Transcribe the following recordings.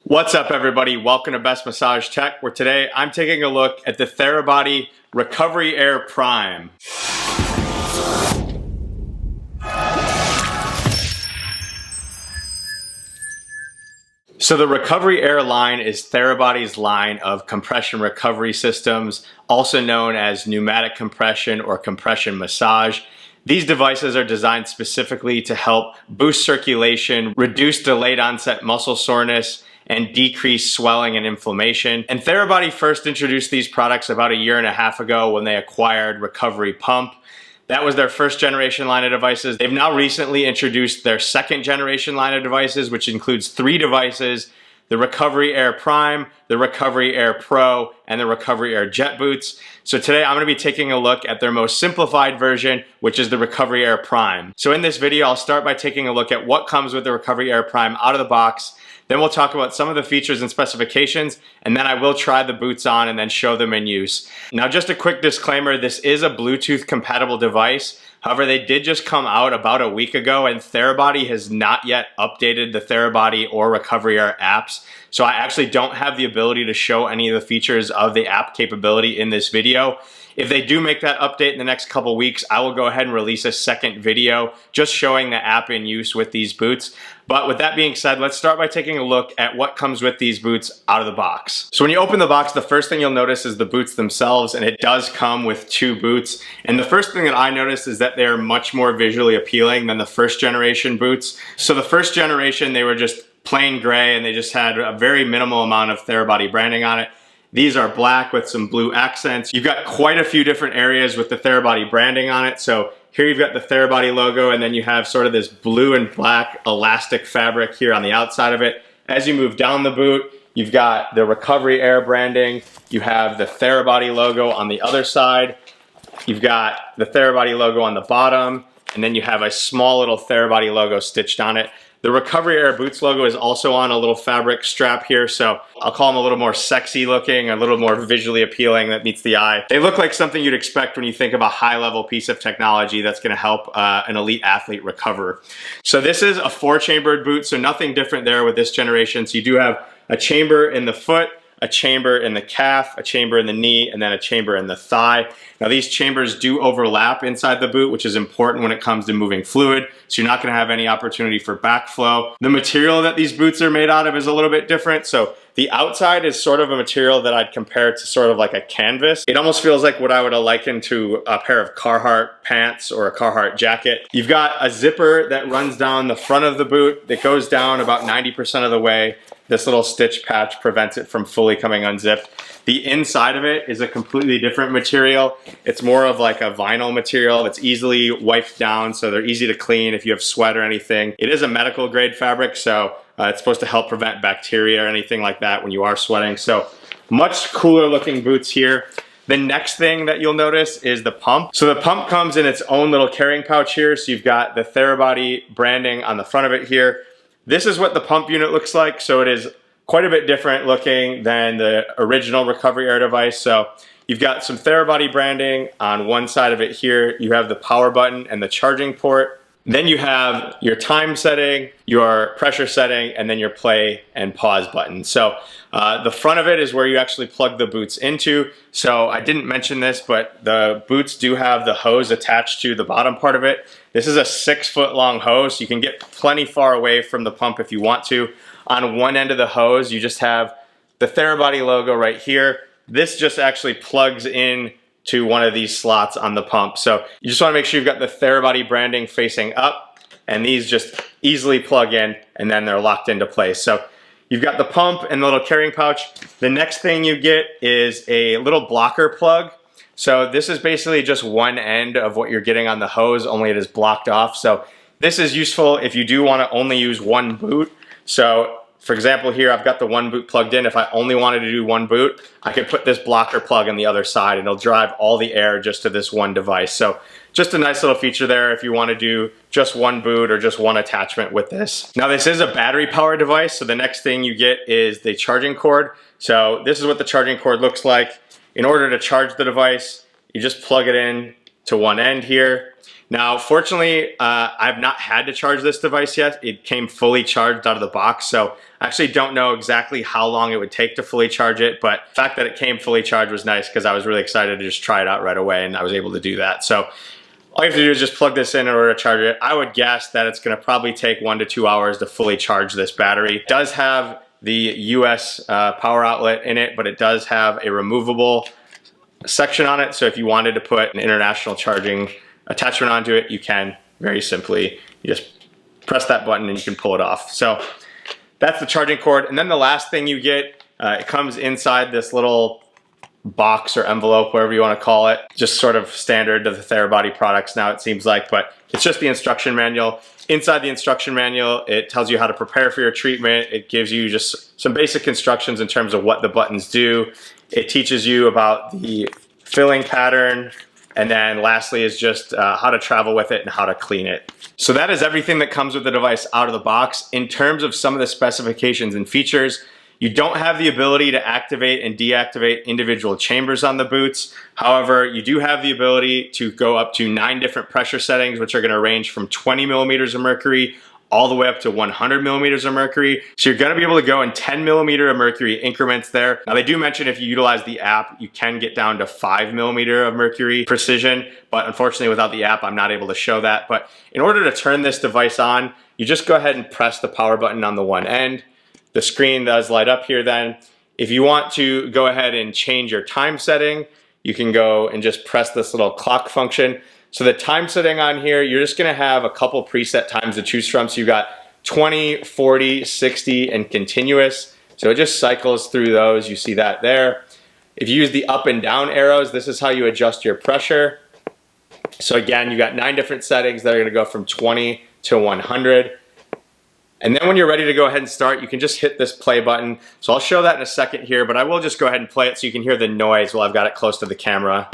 What's up, everybody? Welcome to Best Massage Tech, where today I'm taking a look at the Therabody RecoveryAir Prime. So the RecoveryAir line is Therabody's line of compression recovery systems, also known as pneumatic compression or compression massage. These devices are designed specifically to help boost circulation, reduce delayed onset muscle soreness, and decrease swelling and inflammation. And Therabody first introduced these products about 1.5 years ago when they acquired Recovery Pump. That was their first generation line of devices. They've now recently introduced their second generation line of devices, which includes 3 devices: the RecoveryAir Prime, the RecoveryAir Pro, and the RecoveryAir JetBoots. So today I'm going to be taking a look at their most simplified version, which is the RecoveryAir Prime. So in this video, I'll start by taking a look at what comes with the RecoveryAir Prime out of the box. Then we'll talk about some of the features and specifications, and then I will try the boots on and then show them in use. Now, just a quick disclaimer, this is a Bluetooth compatible device. However, they did just come out about a week ago, and Therabody has not yet updated the Therabody or RecoveryAir apps. So I actually don't have the ability to show any of the features of the app capability in this video. If they do make that update in the next couple weeks, I will go ahead and release a second video just showing the app in use with these boots. But with that being said, let's start by taking a look at what comes with these boots out of the box. So when you open the box, the first thing you'll notice is the boots themselves, and it does come with 2 boots. And the first thing that I noticed is that they're much more visually appealing than the first generation boots. So the first generation, they were just plain gray and they just had a very minimal amount of Therabody branding on it. These are black with some blue accents. You've got quite a few different areas with the Therabody branding on it. So here you've got the Therabody logo, and then you have sort of this blue and black elastic fabric here on the outside of it. As you move down the boot, you've got the RecoveryAir branding. You have the Therabody logo on the other side. You've got the Therabody logo on the bottom, and then you have a small little Therabody logo stitched on it. The RecoveryAir Boots logo is also on a little fabric strap here, so I'll call them a little more sexy looking, a little more visually appealing that meets the eye. They look like something you'd expect when you think of a high-level piece of technology that's going to help an elite athlete recover. So this is a 4-chambered boot, so nothing different there with this generation. So you do have a chamber in the foot, a chamber in the calf, a chamber in the knee, and then a chamber in the thigh. Now these chambers do overlap inside the boot, which is important when it comes to moving fluid, so you're not going to have any opportunity for backflow. The material that these boots are made out of is a little bit different. So the outside is sort of a material that I'd compare to sort of like a canvas. It almost feels like what I would liken to a pair of Carhartt pants or a Carhartt jacket. You've got a zipper that runs down the front of the boot that goes down about 90% of the way. This little stitch patch prevents it from fully coming unzipped. The inside of it is a completely different material. It's more of like a vinyl material that's easily wiped down, so they're easy to clean if you have sweat or anything. It is a medical grade fabric, so it's supposed to help prevent bacteria or anything like that when you are sweating. So much cooler looking boots here. The next thing that you'll notice is the pump. So the pump comes in its own little carrying pouch here. So you've got the Therabody branding on the front of it here. This is what the pump unit looks like. So it is quite a bit different looking than the original RecoveryAir device. So you've got some Therabody branding on one side of it here. You have the power button and the charging port. Then you have your time setting, your pressure setting, and then your play and pause button. So the front of it is where you actually plug the boots into. So I didn't mention this, but the boots do have the hose attached to the bottom part of it. This is a 6-foot long hose. So you can get plenty far away from the pump if you want to. On one end of the hose, you just have the Therabody logo right here. This just actually plugs in to one of these slots on the pump. So you just want to make sure you've got the Therabody branding facing up, and these just easily plug in and then they're locked into place. So you've got the pump and the little carrying pouch. The next thing you get is a little blocker plug. So this is basically just one end of what you're getting on the hose, only it is blocked off. So this is useful if you do want to only use one boot. So for example, here I've got the one boot plugged in. If I only wanted to do one boot, I could put this blocker plug on the other side and it'll drive all the air just to this one device. So just a nice little feature there if you want to do just one boot or just one attachment with this. Now this is a battery powered device, so the next thing you get is the charging cord. So this is what the charging cord looks like. In order to charge the device, you just plug it in to one end here. Now, fortunately, I've not had to charge this device yet. It came fully charged out of the box, so I actually don't know exactly how long it would take to fully charge it, but the fact that it came fully charged was nice because I was really excited to just try it out right away, and I was able to do that. So all you have to do is just plug this in order to charge it. I would guess that it's gonna probably take 1 to 2 hours to fully charge this battery. It does have the US power outlet in it, but it does have a removable section on it, so if you wanted to put an international charging attachment onto it, you can very simply. You just press that button and you can pull it off. So that's the charging cord. And then the last thing you get, it comes inside this little box or envelope, whatever you want to call it. Just sort of standard to the Therabody products now, it seems like, but it's just the instruction manual. Inside the instruction manual, it tells you how to prepare for your treatment. It gives you just some basic instructions in terms of what the buttons do. It teaches you about the filling pattern, and then lastly is just how to travel with it and how to clean it. So that is everything that comes with the device out of the box. In terms of some of the specifications and features, you don't have the ability to activate and deactivate individual chambers on the boots. However, you do have the ability to go up to 9 different pressure settings, which are going to range from 20 millimeters of mercury all the way up to 100 millimeters of mercury. So you're gonna be able to go in 10 millimeter of mercury increments there. Now they do mention if you utilize the app, you can get down to 5 millimeter of mercury precision, but unfortunately without the app, I'm not able to show that. But in order to turn this device on, you just go ahead and press the power button on the one end. The screen does light up here then. If you want to go ahead and change your time setting, you can go and just press this little clock function. So the time setting on here, you're just gonna have a couple preset times to choose from. So you've got 20, 40, 60, and continuous. So it just cycles through those. You see that there. If you use the up and down arrows, this is how you adjust your pressure. So again, you got 9 different settings that are gonna go from 20 to 100. And then when you're ready to go ahead and start, you can just hit this play button. So I'll show that in a second here, but I will just go ahead and play it so you can hear the noise while I've got it close to the camera.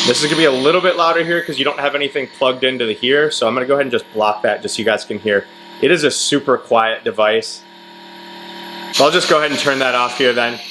This is gonna be a little bit louder here because you don't have anything plugged into the here. So I'm gonna go ahead and just block that just so you guys can hear. It is a super quiet device. So I'll just go ahead and turn that off here then.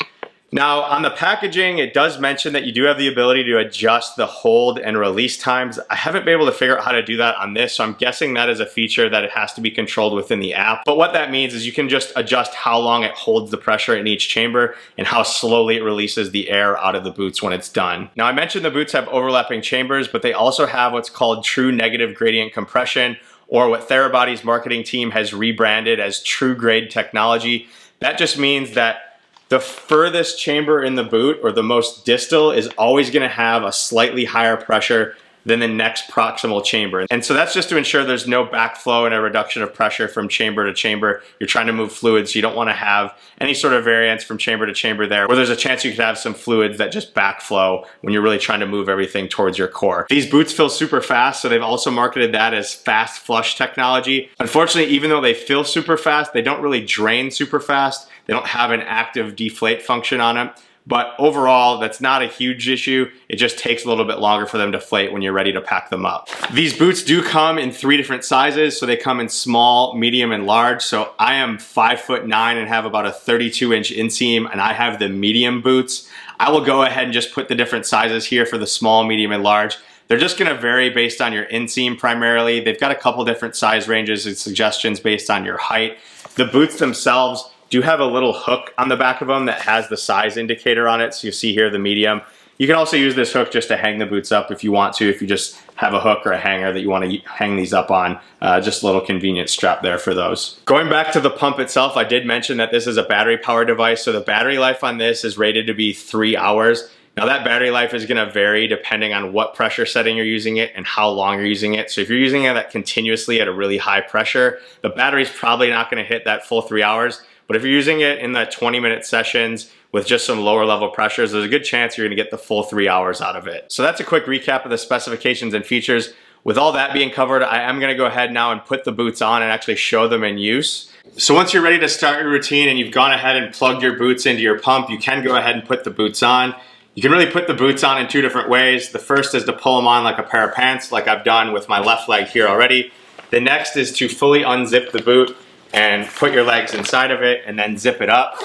Now on the packaging, it does mention that you do have the ability to adjust the hold and release times. I haven't been able to figure out how to do that on this, so I'm guessing that is a feature that it has to be controlled within the app. But what that means is you can just adjust how long it holds the pressure in each chamber and how slowly it releases the air out of the boots when it's done. Now I mentioned the boots have overlapping chambers, but they also have what's called true negative gradient compression, or what Therabody's marketing team has rebranded as true grade technology. That just means that the furthest chamber in the boot, or the most distal, is always gonna have a slightly higher pressure than the next proximal chamber. And so that's just to ensure there's no backflow and a reduction of pressure from chamber to chamber. You're trying to move fluids, so you don't wanna have any sort of variance from chamber to chamber there, where there's a chance you could have some fluids that just backflow when you're really trying to move everything towards your core. These boots fill super fast, so they've also marketed that as fast flush technology. Unfortunately, even though they fill super fast, they don't really drain super fast. They don't have an active deflate function on them. But overall, that's not a huge issue. It just takes a little bit longer for them to deflate when you're ready to pack them up. These boots do come in 3 different sizes. So they come in small, medium, and large. So I am 5'9" and have about a 32-inch inseam, and I have the medium boots. I will go ahead and just put the different sizes here for the small, medium, and large. They're just gonna vary based on your inseam primarily. They've got a couple different size ranges and suggestions based on your height. The boots themselves do have a little hook on the back of them that has the size indicator on it. So you see here the medium. You can also use this hook just to hang the boots up if you want to, if you just have a hook or a hanger that you want to hang these up on. Just a little convenient strap there for those. Going back to the pump itself, I did mention that this is a battery powered device. So the battery life on this is rated to be 3 hours. Now that battery life is gonna vary depending on what pressure setting you're using it and how long you're using it. So if you're using it continuously at a really high pressure, the battery's probably not gonna hit that full 3 hours. But if you're using it in the 20-minute sessions with just some lower level pressures, there's a good chance you're gonna get the full 3 hours out of it. So that's a quick recap of the specifications and features. With all that being covered, I am gonna go ahead now and put the boots on and actually show them in use. So once you're ready to start your routine and you've gone ahead and plugged your boots into your pump, you can go ahead and put the boots on. You can really put the boots on in 2 different ways. The first is to pull them on like a pair of pants, like I've done with my left leg here already. The next is to fully unzip the boot and put your legs inside of it and then zip it up.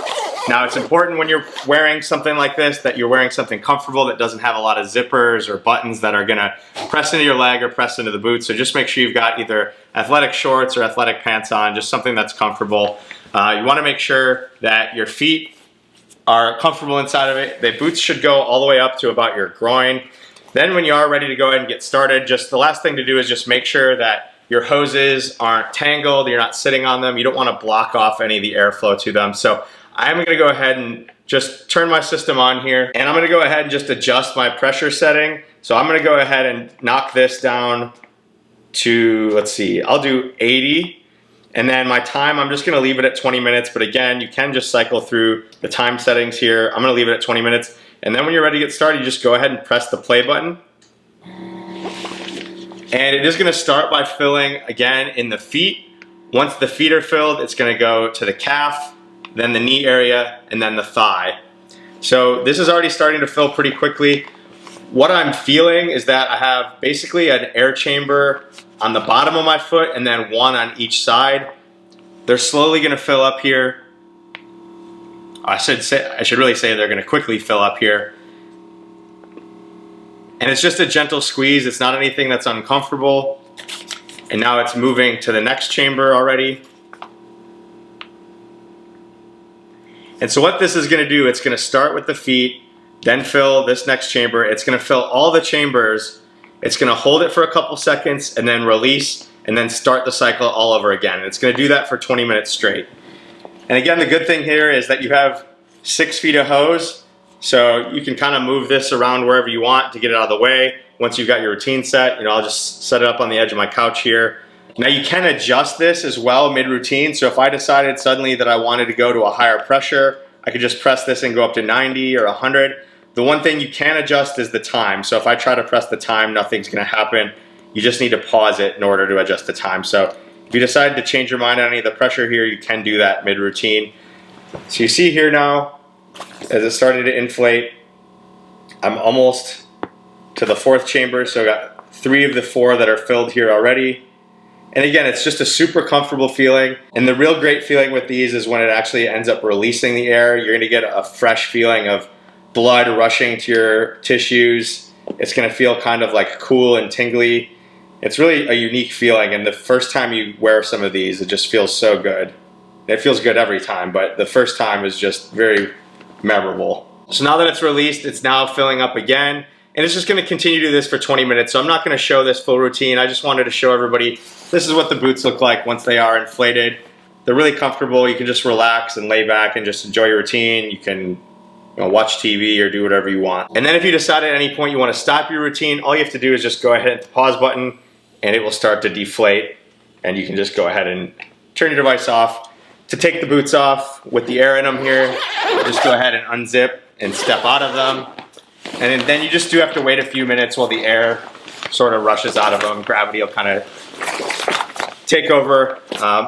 Now it's important when you're wearing something like this that you're wearing something comfortable that doesn't have a lot of zippers or buttons that are gonna press into your leg or press into the boot. So just make sure you've got either athletic shorts or athletic pants on, just something that's comfortable. You wanna make sure that your feet are comfortable inside of it. The boots should go all the way up to about your groin. Then when you are ready to go ahead and get started, just the last thing to do is just make sure that your hoses aren't tangled, you're not sitting on them, you don't wanna block off any of the airflow to them. So I'm gonna go ahead and just turn my system on here, and I'm gonna go ahead and just adjust my pressure setting. So I'm gonna go ahead and knock this down to, let's see, I'll do 80. And then my time, I'm just gonna leave it at 20 minutes, but again, you can just cycle through the time settings here. I'm gonna leave it at 20 minutes. And then when you're ready to get started, you just go ahead and press the play button. And it is gonna start by filling, again, in the feet. Once the feet are filled, it's gonna go to the calf, then the knee area, and then the thigh. So this is already starting to fill pretty quickly. What I'm feeling is that I have basically an air chamber on the bottom of my foot and then one on each side. They're slowly gonna fill up here. I should really say they're gonna quickly fill up here. And it's just a gentle squeeze. It's not anything that's uncomfortable. And now it's moving to the next chamber already. And so what this is gonna do, it's gonna start with the feet, then fill this next chamber. It's gonna fill all the chambers. It's gonna hold it for a couple seconds and then release and then start the cycle all over again. And it's gonna do that for 20 minutes straight. And again, the good thing here is that you have 6 feet of hose, so you can kind of move this around wherever you want to get it out of the way. Once you've got your routine set, I'll just set it up on the edge of my couch here. Now you can adjust this as well mid-routine, so if I decided suddenly that I wanted to go to a higher pressure, I could just press this and go up to 90 or 100. The one thing you can adjust is the time. So if I try to press the time, nothing's gonna happen. You just need to pause it in order to adjust the time. So if you decide to change your mind on any of the pressure here, you can do that mid-routine. So you see here now, as it started to inflate, I'm almost to the 4th chamber. So I got 3 of the 4 that are filled here already. And again, it's just a super comfortable feeling. And the real great feeling with these is when it actually ends up releasing the air. You're gonna get a fresh feeling of blood rushing to your tissues. It's gonna feel kind of like cool and tingly. It's really a unique feeling, and the first time you wear some of these, it just feels so good. It feels good every time, but the first time is just very memorable. So now that it's released, it's now filling up again, and it's just gonna continue to do this for 20 minutes. So I'm not gonna show this full routine. I just wanted to show everybody, this is what the boots look like once they are inflated. They're really comfortable. You can just relax and lay back and just enjoy your routine. You can watch TV or do whatever you want. And then if you decide at any point you want to stop your routine, all you have to do is just go ahead and hit the pause button and it will start to deflate, and you can just go ahead and turn your device off. To take the boots off with the air in them here, just go ahead and unzip and step out of them. And then you just do have to wait a few minutes while the air sort of rushes out of them. Gravity will kind of take over.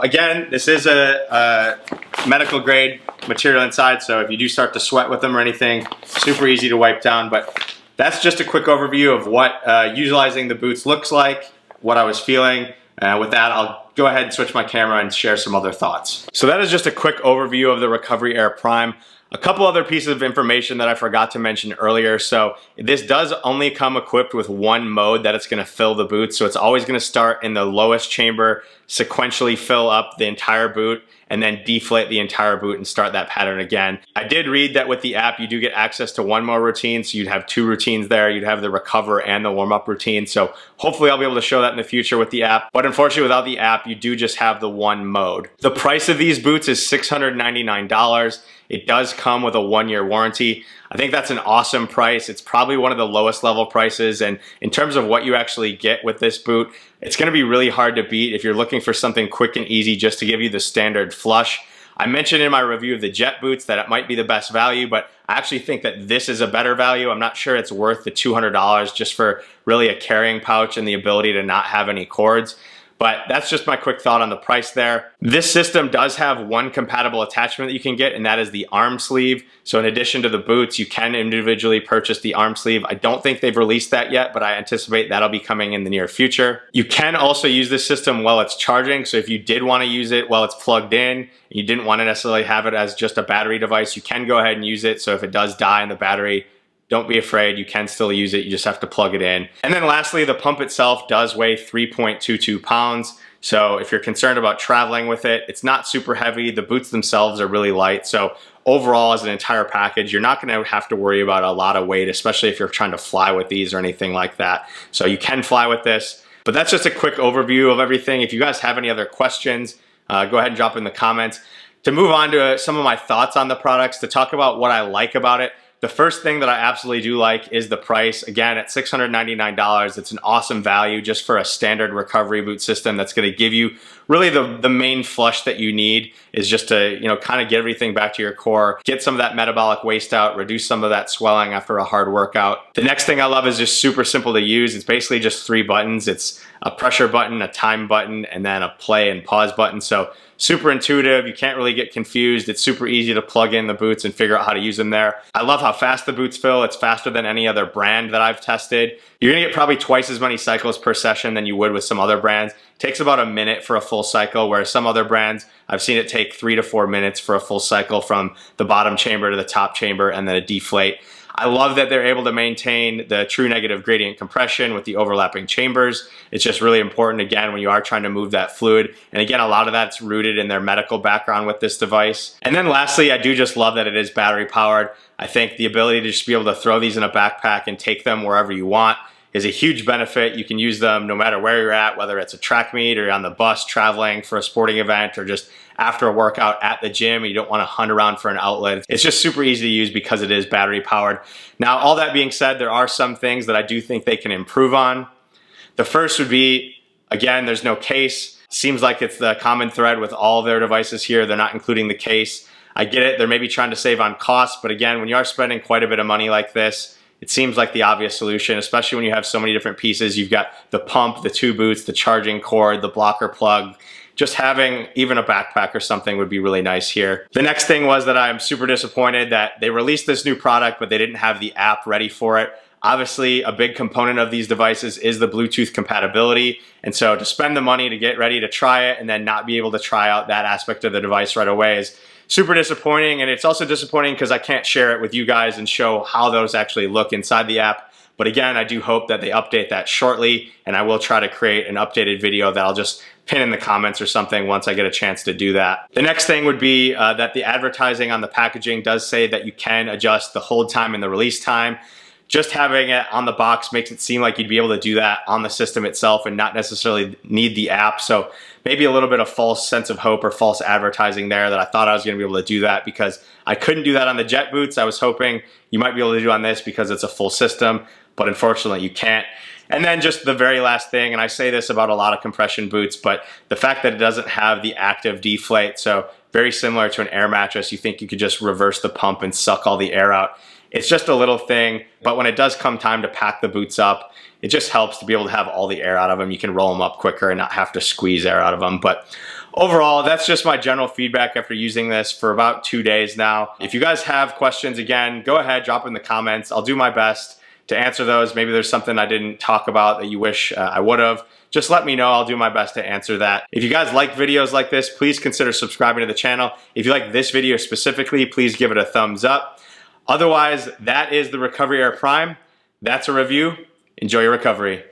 Again, this is a medical grade material inside, so if you do start to sweat with them or anything, super easy to wipe down. But that's just a quick overview of what utilizing the boots looks like, what I was feeling. With that, I'll go ahead and switch my camera and share some other thoughts. So that is just a quick overview of the RecoveryAir Prime. A couple other pieces of information that I forgot to mention earlier. So this does only come equipped with one mode that it's gonna fill the boot. So it's always gonna start in the lowest chamber, sequentially fill up the entire boot, and then deflate the entire boot and start that pattern again. I did read that with the app, you do get access to one more routine. So you'd have 2 routines there. You'd have the recover and the warm-up routine. So hopefully I'll be able to show that in the future with the app. But unfortunately, without the app, you do just have the one mode. The price of these boots is $699. It does come with a 1-year warranty. I think that's an awesome price. It's probably one of the lowest level prices. And in terms of what you actually get with this boot, it's gonna be really hard to beat if you're looking for something quick and easy just to give you the standard flush. I mentioned in my review of the JetBoots that it might be the best value, but I actually think that this is a better value. I'm not sure it's worth the $200 just for really a carrying pouch and the ability to not have any cords. But that's just my quick thought on the price there. This system does have one compatible attachment that you can get, and that is the arm sleeve. So in addition to the boots, you can individually purchase the arm sleeve. I don't think they've released that yet, but I anticipate that'll be coming in the near future. You can also use this system while it's charging. So if you did want to use it while it's plugged in, and you didn't want to necessarily have it as just a battery device, you can go ahead and use it. So if it does die in the battery, don't be afraid, you can still use it, you just have to plug it in. And then lastly, the pump itself does weigh 3.22 pounds. So if you're concerned about traveling with it, it's not super heavy. The boots themselves are really light. So overall, as an entire package, you're not gonna have to worry about a lot of weight, especially if you're trying to fly with these or anything like that. So you can fly with this. But that's just a quick overview of everything. If you guys have any other questions, go ahead and drop in the comments. To move on to some of my thoughts on the products, to talk about what I like about it, the first thing that I absolutely do like is the price. Again, at $699, it's an awesome value just for a standard recovery boot system that's gonna give you really the main flush that you need is just to, kind of get everything back to your core, get some of that metabolic waste out, reduce some of that swelling after a hard workout. The next thing I love is just super simple to use. It's basically just 3 buttons. It's a pressure button, a time button, and then a play and pause button. So super intuitive, you can't really get confused. It's super easy to plug in the boots and figure out how to use them there. I love how fast the boots fill. It's faster than any other brand that I've tested. You're gonna get probably twice as many cycles per session than you would with some other brands. It takes about a minute for a full cycle, whereas some other brands, I've seen it take 3 to 4 minutes for a full cycle from the bottom chamber to the top chamber and then a deflate. I love that they're able to maintain the true negative gradient compression with the overlapping chambers. It's just really important, again, when you are trying to move that fluid. And again, a lot of that's rooted in their medical background with this device. And then lastly, I do just love that it is battery powered. I think the ability to just be able to throw these in a backpack and take them wherever you want is a huge benefit. You can use them no matter where you're at, whether it's a track meet or you're on the bus traveling for a sporting event or just after a workout at the gym and you don't want to hunt around for an outlet. It's just super easy to use because it is battery powered. Now, all that being said, there are some things that I do think they can improve on. The first would be, again, there's no case. Seems like it's the common thread with all of their devices here. They're not including the case. I get it, they're maybe trying to save on costs, but again, when you are spending quite a bit of money like this, it seems like the obvious solution, especially when you have so many different pieces. You've got the pump, the 2 boots, the charging cord, the blocker plug. Just having even a backpack or something would be really nice here. The next thing was that I'm super disappointed that they released this new product, but they didn't have the app ready for it. Obviously, a big component of these devices is the Bluetooth compatibility. And so to spend the money to get ready to try it and then not be able to try out that aspect of the device right away is super disappointing. And it's also disappointing because I can't share it with you guys and show how those actually look inside the app. But again, I do hope that they update that shortly, and I will try to create an updated video that I'll just pin in the comments or something once I get a chance to do that. The next thing would be that the advertising on the packaging does say that you can adjust the hold time and the release time. Just having it on the box makes it seem like you'd be able to do that on the system itself and not necessarily need the app. So maybe a little bit of false sense of hope or false advertising there that I thought I was going to be able to do that because I couldn't do that on the JetBoots. I was hoping you might be able to do on this because it's a full system, but unfortunately you can't. And then just the very last thing, and I say this about a lot of compression boots, but the fact that it doesn't have the active deflate, so very similar to an air mattress, you think you could just reverse the pump and suck all the air out. It's just a little thing, but when it does come time to pack the boots up, it just helps to be able to have all the air out of them. You can roll them up quicker and not have to squeeze air out of them. But overall, that's just my general feedback after using this for about 2 days now. If you guys have questions, again, go ahead, drop in the comments. I'll do my best to answer those. Maybe there's something I didn't talk about that you wish I would have. Just let me know. I'll do my best to answer that. If you guys like videos like this, please consider subscribing to the channel. If you like this video specifically, please give it a thumbs up. Otherwise, that is the RecoveryAir Prime. That's a review. Enjoy your recovery.